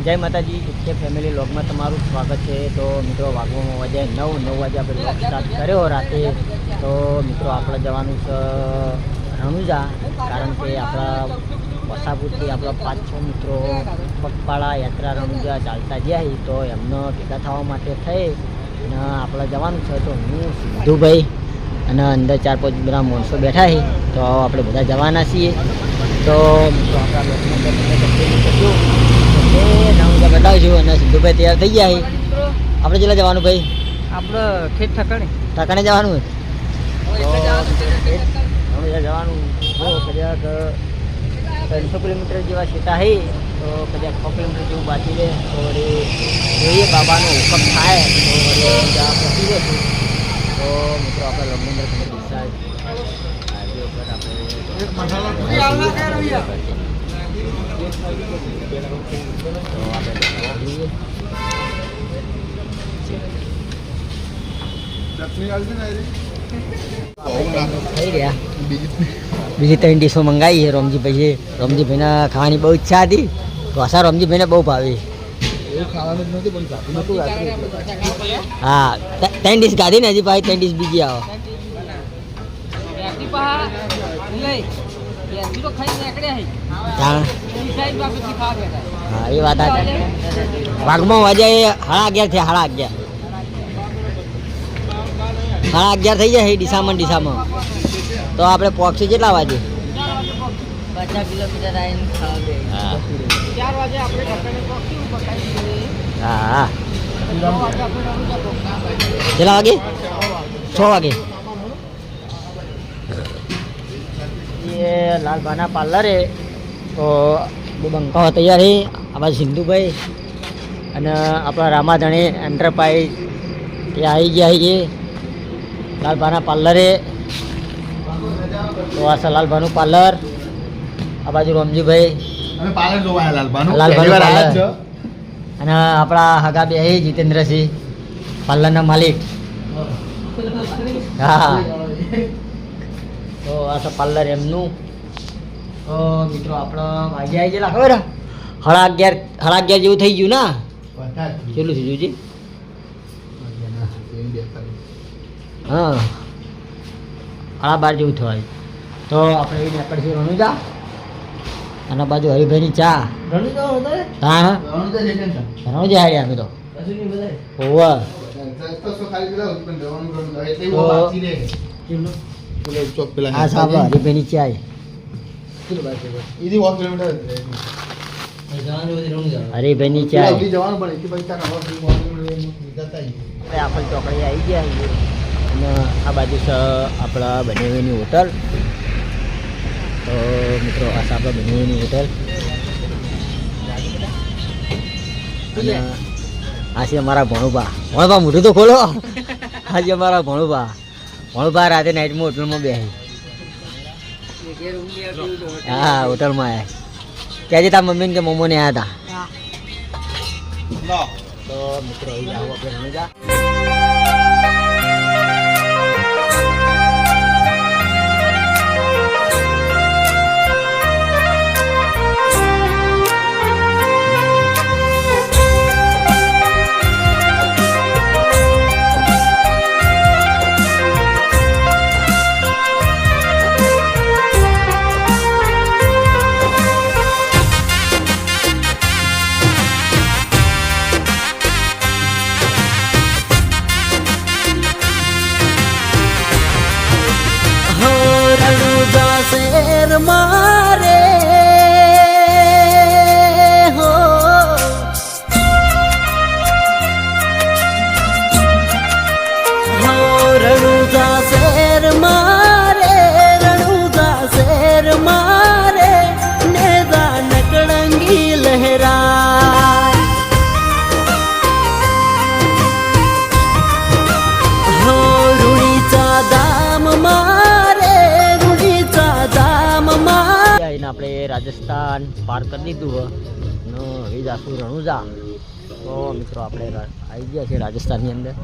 જય માતાજી કે ફેમિલી વ્લોગમાં તમારું સ્વાગત છે। તો મિત્રો વાગવામાં વાગે 9 વાગે આપણે વ્લોગ સ્ટાર્ટ કર્યો રાતે। તો મિત્રો આપણે જવાનું છે રણુજા, કારણ કે આપણા વસાપુરથી આપણા 5-6 મિત્રો પગપાળા યાત્રા રણુજા ચાલતા ગયા, તો એમને ભેગા થવા માટે થઈ અને આપણે જવાનું છે। તો હું સિદ્ધુભાઈ અને અંદર 4-5 બધા માણસો બેઠા છે, તો આપણે બધા જવાના છીએ। તો મિત્રો આપણા રણુજા બતાવશું અને સિદ્ધુભાઈ તૈયાર થઈ ગયા છે। આપણે જેટલા જવાનું ભાઈ? આપણે ઠેઠ ઠકાણે જવાનું રણુજા જવાનું। જો કદાચ 300 કિલોમીટર જેવા છેટા છે, તો કદાચ 6 કિલોમીટર જેવું બાકી રહે, તો જોઈએ બાબાનો હુકમ થાય તો રણુજા પહોંચી જઈશું। તો મિત્રો આપણે લગ્નેન્દ્ર દિશા હાઈવે ઉપર આપણે થઈ ગયા। બીજી 3 ડીશો મંગાવી છે રોમજીભાઈના ખાવાની બહુ ઈચ્છા હતી, ઢોસા રોમજીભાઈને બહુ ભાવે। હા 3 ડીશ ગાધી ને, હજી પાછી 3 ડીશ બીજી આવે। હા એ વાત વાઘમાં વાજે 11:30 થયા, 11:30 થઈ જાય ડીસામાં। તો આપણે પહોંચી કેટલા વાગે? 50 કિલોમીટર આવીને હા 4 વાગે આપણે હા કેટલા વાગે? 6 વાગે। એ લાલભાના પાર્લરે તો બંકાઓ તૈયાર છે। આપણા સિંધુભાઈ અને આપણા રામાધણી એન્ટરપ્રાઇઝ એ આવી ગયા છે લાલભાના પાર્લરે। તો આ છે લાલભાનું પાર્લર, આ બાજુ રોમજીભાઈ લાલભાનું પાર્લર, અને આપણા હગા બે જીતેન્દ્રસિંહ પાર્લરના માલિક। હા તો આ છે પાર્લર એમનું। તો મિત્રો આપણે વાગે આવી ગયેલા ખબર 11:30 જેવું થઈ ગયું ને? કેટલું થઈ ગયું છે? હા 12:30 જેવું થવાય। તો આપણે એ નીકળશું રણુજા, અને બાજુ હરિભાઈની ચા। હા રણુજા હાડી અમે તો ઓવા હા સાહેબ હરિભાઈની ચા હરિભાઈની ચા આપણે ચોકડી આવી ગયા અને આ બાજુ છે આપણા બનેવીની હોટલ। તો મિત્રો આ છે આપણા બનેવીની હોટલ, અને આ છે અમારા ભણુભા મોઢું તો ખોલો। આ છે અમારા ભણુભા રાતે નાઇટમાં હોટલમાં બેસી। હા હોટલમાં આવ્યા, ક્યાં તાર મમ્મીને કે મોમોને આવ્યા હતા। તો મિત્રો અહીં આવો આપણે રણુજા। શેર મારે હો રણુજા શેર મારે, રણુજા શેર મારે, નેજા નકળંગી લહેરાય હો રૂણીચા દામ મારે, આપણે રાજસ્થાન પાર કરી દીધું હવે જાશું રણુજા। તો મિત્રો આપણે આવી ગયા છીએ રાજસ્થાનની અંદર।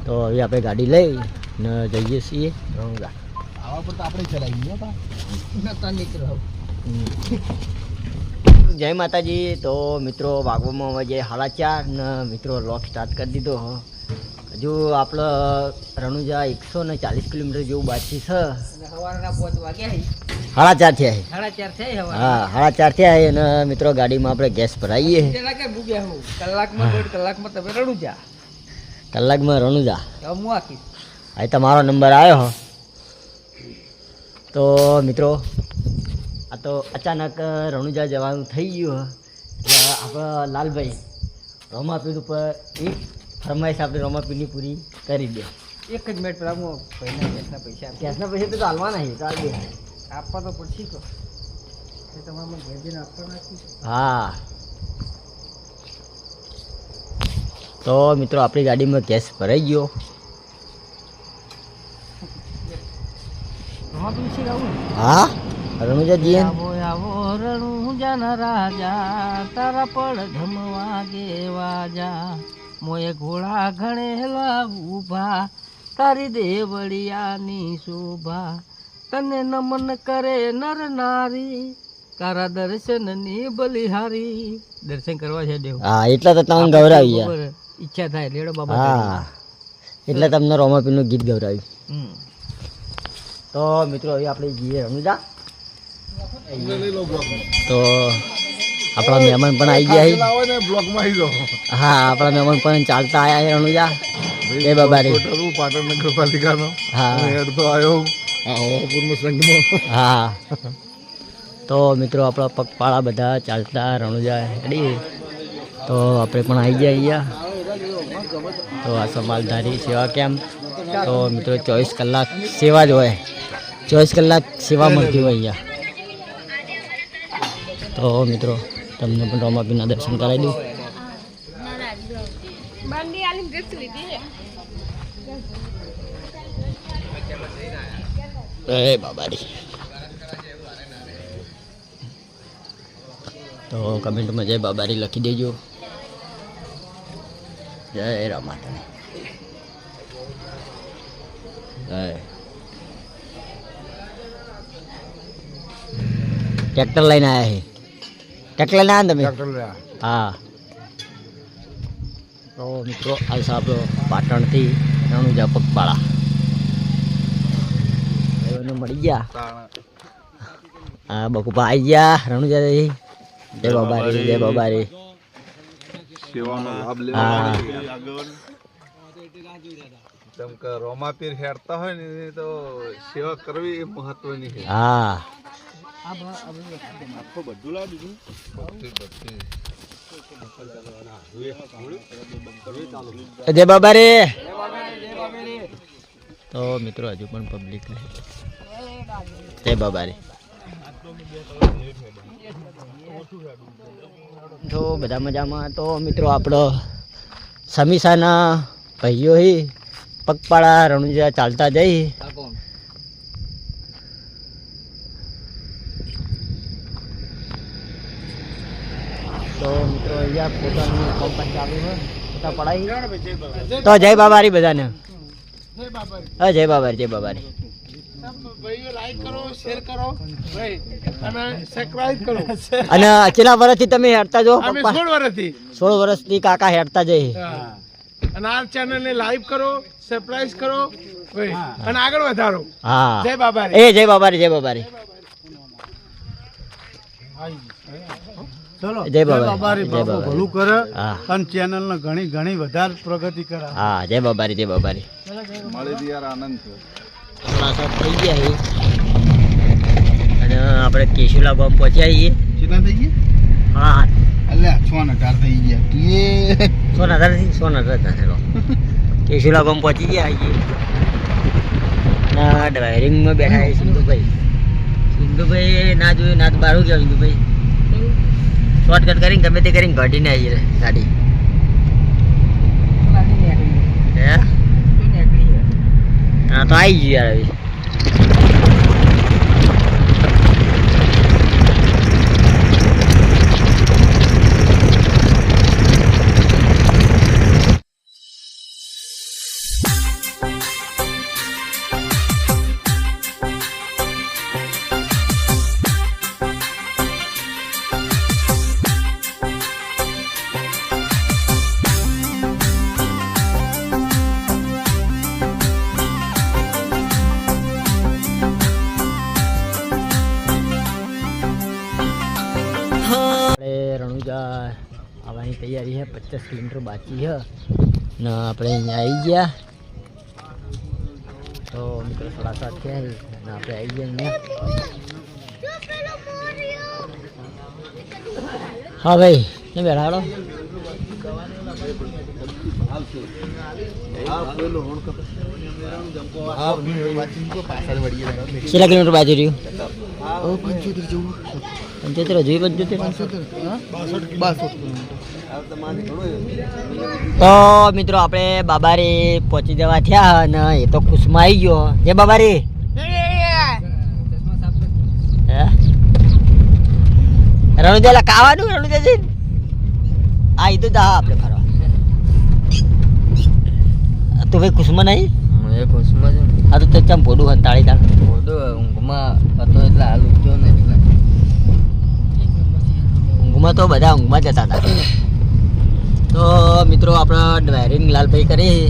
તો હવે આપણે ગાડી લઈ ને જઈએ છીએ રણુજા। આવા પર તો આપણે ચલાવી ગયા હતા નીકળો જય માતાજી. તો મિત્રો વાગવામાં વાગે 4:30 ને મિત્રો લોક સ્ટાર્ટ કરી દીધો. હજુ આપણે રણુજા 140 કિલોમીટર જેવું બાકી છે. સવારના 5 વાગ્યા 4:30 થયા. 4:30 થઈ હવા. હા 4:30 થયા અને મિત્રો ગાડીમાં આપણે ગેસ ભરાઈએ. કલાકમાં 1.5 કલાકમાં તમે રણુજા. કલાકમાં રણુજા. હું આખી અહીં તમારો નંબર આવ્યો. તો મિત્રો આ તો અચાનક રણુજા જવાનું થઈ ગયું. એટલે આપણા લાલભાઈ રોમાપીર ઉપર એક ફરમાઈશ આપણે રોમાપીરની પૂરી કરી દે. એક જ મિનિટ પહેલાં હું ભાઈના ગેસના ગેસના પૈસા પૈસા તો હાલવાના છે. ચાલ દે. આપવા તો પડશે તો એ તમારે મને ઘેર જઈને આપવાના છે. હા તો મિત્રો આપણી ગાડીમાં ગેસ ભરાઈ ગયો. રોમાપીર છે આવું હા રણુજા જઈએ. આવો આવો રણુજાના રાજા તારા પડ ધમવા ગેવાજા મોએ ઘોડા ઘણેલા ઊભા તારી દેવળિયાની શોભા તને નમન કરે નર નારી તારા દર્શનની બલિહારી. દર્શન કરવા છે દેવ. હા એટલે તો તમને ગૌરાવી ગયા. ઈચ્છા થાય લેડો બાબા. હા એટલે તમને રોમાપીરનું ગીત ગૌરાવ્યું. હમ તો મિત્રો હવે આપણે જઈએ રણુજા. તો આપણા મહેમાન પણ આવી ગયા છે. હા આપણા મહેમાન પણ ચાલતા આવ્યા છે રણુજા. જય બાબારી. પાટણ નગરપાલિકાનો હા હેડ તો આવ્યો પૂર્ણ સંઘમાં. હા તો મિત્રો આપણા પગપાળા બધા ચાલતા રણુજા હેડી. તો આપણે પણ આવી ગયા અહીંયા. તો આ સમાલધારી સેવા કેમ્પ. તો મિત્રો 24 કલાક સેવા જ હોય. 24 કલાક સેવા મળતી હોય અહીંયા. તો મિત્રો તમને પણ રોમાપીરના દર્શન કરાવી દઉં. એ બાબારી. તો કમેન્ટમાં જય બાબારી લખી દેજો. જય રામાતણી. જય. ટ્રેક્ટર લઈને આવ્યા છે. ટ્રેક્ટર લઈને આવ્યા ને તમે? હા તો મિત્રો આવશે આપણો પાટણથી રણુજા પગપાળા. મળી ગયા. હા બકુપા આવી ગયા રણુજાથી. જય બાબારી જય બાબારી. હા જેમ કે રોમાપીર હેડતા હોય ને તો સેવા કરવી એ મહત્વની છે. હા જય બાબારી. તો મિત્રો હજુ પણ પબ્લિક જય બાબારી. તો બધા મજામાં. તો મિત્રો આપણો સમીસાના ભાઈઓ પગપાળા રણુજા ચાલતા જઈ. તો મિત્રો અહીંયા પોતાનું કંપની ચાલુ છે. પોતા પડાવી. તો જય બાબારી બધાને. હા જય બાબારી જય બાબારી. અને કેટલા વર્ષથી તમે હેડતા જો? 16 વર્ષથી કાકા હેડતા જઈ. અને આ ચેનલ ને લાઈક કરો, સબસ્ક્રાઇબ કરો અને આગળ વધારો. હા જય બાબારી. એ જય બાબારી જય બાબારી. ચલો જય બાબારી જય બાબા ભલું કરે હા અને ચેનલ ને ઘણી ઘણી વધારે પ્રગતિ કરે. હા જય બાબારી જય બાબારી. મળી યાર આનંદ થયો. થોડા સાફ થઈ ગયા છે અને આપણે કેશુલા ગામ પહોંચ્યા છીએ. કેટલા થઈ ગયા? હા અલ્યા 6:18 થઈ ગયા કે સોનાધાર થયેલો. કેશુલા ગામ પહોંચી ગયા છીએ. ના ડ્રાઇવિંગમાં બેઠા છે સિંધુભાઈ. સિંધુભાઈ ના જોયું ના તો બારું ગયા. સિંધુભાઈ શોર્ટકટ કરીને ગમે તે કરીને ઘટીને આવી રહે ગાડી. હે હા તો આવી ગયું યાર. હવે આવવાની તૈયારી છે. 50 કિલોમીટર બાકી છે ને આપણે અહીંયા આવી ગયા. તો મિત્રો 7:30 થયા છે અને આપણે આવી ગયા અહીંયા. હા ભાઈ ને બેઠાડો. કેટલા કિલોમીટર બાજુ રહ્યું? 75 હજુ 75. તો મિત્રો આપણે બાબારી પહોંચી જવા થયા અને એ તો ખુશમાં આવી ગયો. જે બાબારી રણુજા ખાવાનું રણુજા જઈને આ એ તો જા આપણે ફરવા. તું ભાઈ ખુશમાં નહીં? એ ખુશમાં છે. હા તો ચમ પોડું હંતાળી તાળ ઊંઘમાં હતો એટલે હાલ ઉઠ્યો ને એટલે ઊંઘમાં તો બધા ઊંઘમાં જતા હતા. તો મિત્રો આપણા ડ્રાઇવિંગ લાલભાઈ કરી.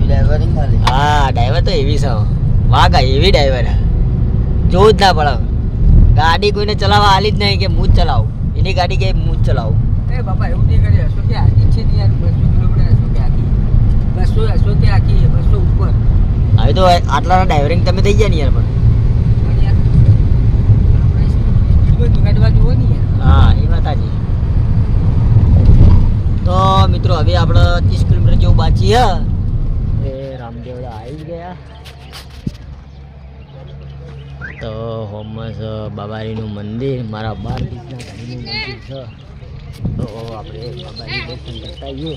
ડ્રાઈવરિંગ ખાલી હા ડ્રાઈવર તો એવી છે વાઘા એવી ડ્રાઈવર જોવું જ ના પડે. ગાડી કોઈને ચલાવવા હાલી જ નહીં કે હું જ ચલાવું. એની ગાડી કે હું જ ચલાવું. એ બાપા એવું નહીં કરી. 100 કે આખી છે ને યાર. 200 કિલોમીટર 100 કે આખી 200 કે આખી 200 ઉપર. હવે તો આટલાના ડ્રાઇવરિંગ તમે થઈ ગયા ને યાર. પણ હા એ વાત સાચી. તો મિત્રો હવે આપણે 30 કિલોમીટર જેવું બાકી છે. એ રામદેવડા આવી ગયા. તો હોમસ બાબારીનું મંદિર મારા 12 બીજના ધણીનું મંદિર છે. તો આપણે બાબારી દર્શન કરતા આવીએ.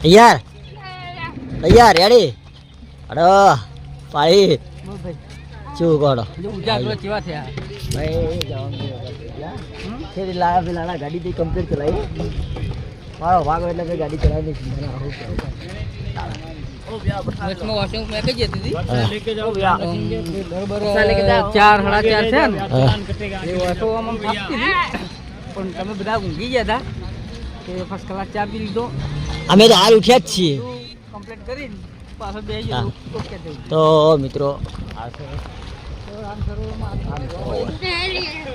તૈયાર તૈયાર રેડી? અરે પાળી શું કોડો કેવા થયા ભાઈ જવાનું ફેરી લાયા પેલા ગાડી કમ્પ્લીટ ચલાવી. મારો ભાગો એટલે મેં ગાડી ચલાવી વોશિંગ મેં કઈ જતી હતી બરોબર 4:30 છે ને એ ઓટો આમ થાપતી હતી પણ તમે બધા ઊંઘી ગયા હતા તે ફર્સ્ટ ક્લાસ ચા પી લીધો. અમે તો હાલ ઉઠ્યા જ છીએ. કમ્પ્લીટ કરીને પાછળ બેસી ગયો. ઓકે થઈ તો મિત્રો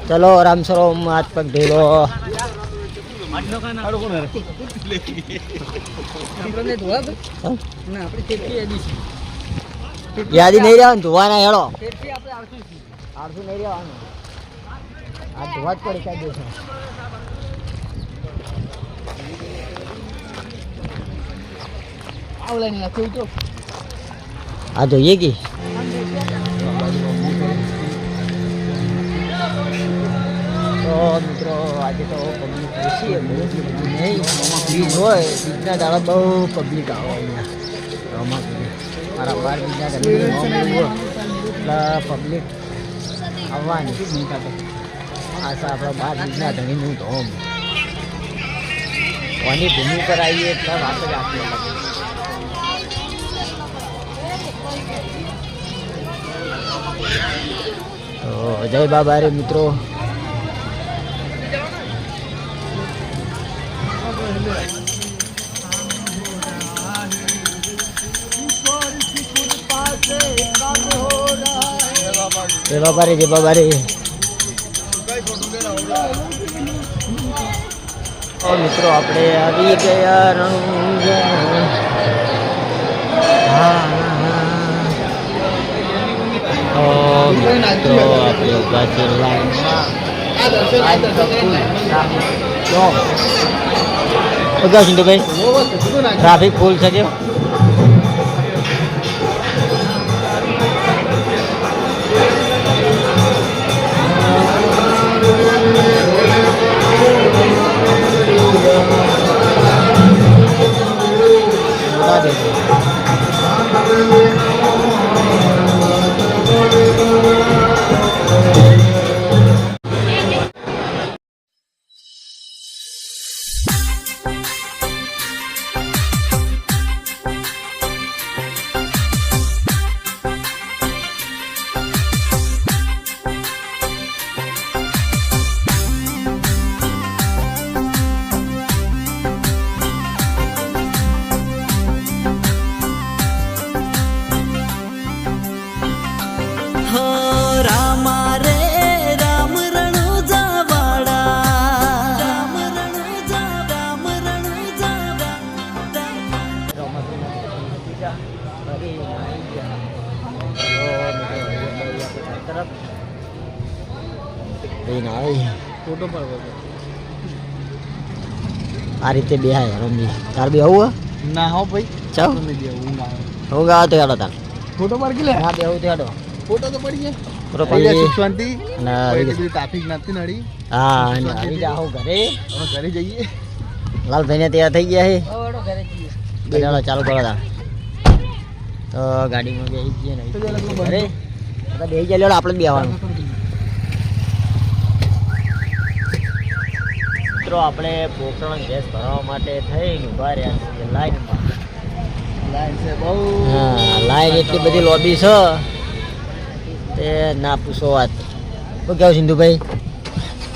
ચલો રામ સરોવર હાથ પગ ધોલો. આપણે ધોવા ના આપણે કેટલી યાદી છે યાદી નહીં રહેવાનું ધોવાના હેડો. કેટલી આપણે આવશું છીએ. આડસું નહીં રહેવાનું. આ ધોવા જ પડે ક્યાં દેશે. આવલાની નાખ્યું તો આ જોઈએ કે તો મિત્રો આજે તો પબ્લિક ઓછી નહીં. બીજ હોય બીજના દાડા બહુ પબ્લિક આવે અહીંયા રમા. મારા 12 બીજના એટલે પબ્લિક આવવાની. આ છે આપણા 12 બીજના ધણીનું ધોમ. કોની ભૂમિ પર આવીએ એટલે વાત જ આખી અલગ. તો જય બાબા રે મિત્રો. જય બાબા રે જય બાબા રે. મિત્રો આપણે આવી ગયા રણુજા. મિત્રો આપણે ઉભા છે ભાઈ ટ્રાફિક ફૂલ છે કે ભાઈ ફોટો પર આ રીતે બેહાય રમજી તાર બી આવું ના હો ભાઈ ચાલ હું ના હું ગાવ તો હેડો તાર ફોટો પર કે લે હા બેહું તો હેડો ફોટો તો પડી ગયા પૂરો પડી શાંતિ અને ટ્રાફિક નથી નડી હા અને આવી જાઓ ઘરે હવે ઘરે જઈએ લાલભાઈને તૈયાર થઈ ગયા છે ઘરે જઈએ ચાલો ચાલુ કરો તાર તો ગાડીમાં બેસી જઈએ ને ઘરે બધા બેસી જાય લેવડો આપણે બેસવાનું મિત્રો આપણે પોકરણ ગેસ ભરવા માટે થઈને ઊભા રહ્યા છીએ લાઈનમાં લાઈન છે બહુ હા લાઈન એટલી બધી લોબી છે તે ના પૂછો વાત શું કેવું સિંધુભાઈ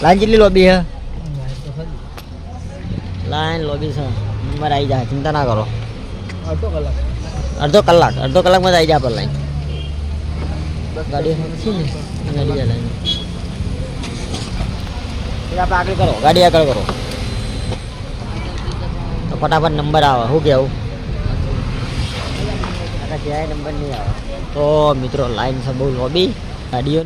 લાઈન કેટલી લોબી છે લાઈન લોબી છે નંબર આવી જાય ચિંતા ના કરો અડધો કલાક અડધો કલાકમાં જ આવી જાય આપણે લાઈન ગાડી છે ને ગાડી જાય લાઈન આપણે આગળ કરો ગાડી આગળ કરો તો ફટાફટ નંબર આવે શું કેવું ક્યાંય નંબર નહીં આવે તો મિત્રો લાઈન છે બહુ લોબી ગાડીઓ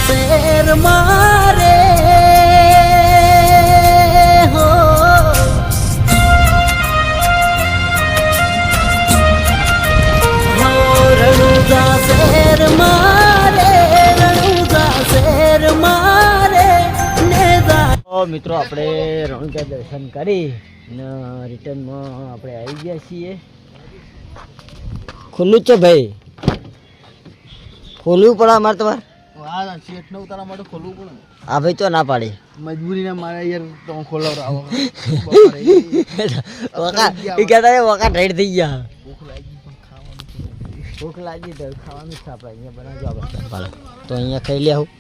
શેર મારે હો રણુજા શેર મારે રણુજા શેર મારે મિત્રો આપણે રણુજા દર્શન કરી ને રિટર્નમાં આપણે આવી ગયા છીએ ખુલ્લું જ છે ભાઈ ખોલવું પડે અમારે તમારે હા શેઠ ને ઉતારવા માટે ખોલવું પડે આ ભાઈ તો ના પાડી મજબૂરીને મારે યાર તમે ખોલાવરાવો વકા એ કહેતા વકા રેડ થઈ ગયા ભૂખ લાગી પણ ખાવાનું ભૂખ લાગી તો ખાવાનું છે આપણે અહીંયા બનાવજો આપણે ચાલો તો અહીંયા ખાઈ લે આવું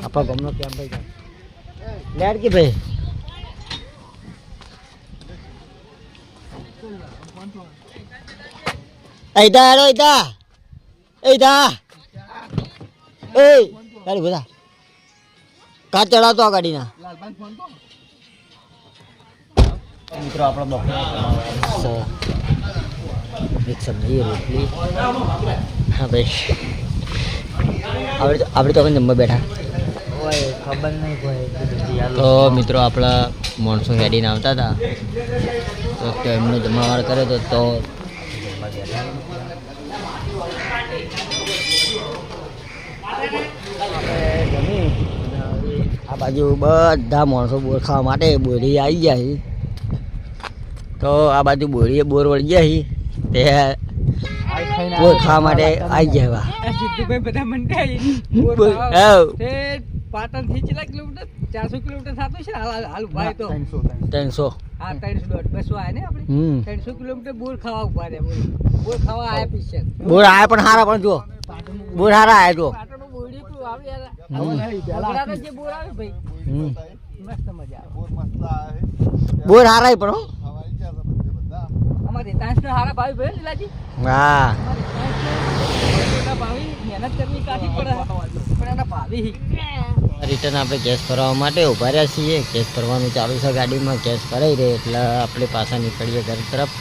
આપણા ગમનો કેમ ભાઈ લેટ કે ભાઈ અહીંતા હેડો અહીંતા અહીંતા એ ગાડી બધા કાચ ચડાવતો આ ગાડીના મિત્રો આપણો બપોર એક સબ્જી રોટલી હા ભાઈ આપણે તો જમવા બેઠા ખબર નહીં કોઈ તો મિત્રો આપણા મોણસો ગાડીને આવતા હતા તો એમનો જમાવાર કર્યો તો આ બાજુ બધા માણસો બોર ખાવા માટે બોરી આવી ગયા છે તો આ બાજુ બોરીએ બોર વળી ગયા છે તે બોર ખાવા માટે આવી ગયા સિદ્ધુભાઈ બધા મંડાઈ પાટણ થી કેટલા કિલોમીટર 400 કિલોમીટર થતું છે હાલ ભાઈ તો 300 હા 300 બસો આયા ને આપણે 300 કિલોમીટર બોર ખાવા ઉભા રહ્યા બોર ખાવા આયા પીછે બોર આયા પણ હારા પણ જો બોર હારા આયા જો પાટણનું બોરડી તું આવે યાર જે બોર આવે ભાઈ મસ્ત મજા આવે બોર હારા પણ હો અમારે તાંસના હારા ભાઈ ભાઈ લીલાજી હા મહેનત કરવી કાઢી પડે પણ એના ભાવી રિટર્ન આપણે ગેસ ભરવા માટે ઊભા રહ્યા છીએ ગેસ ભરવાનું ચાલુ છે ગાડીમાં ગેસ ભરાઈ રહે એટલે આપણે પાછા નીકળીએ ઘર તરફ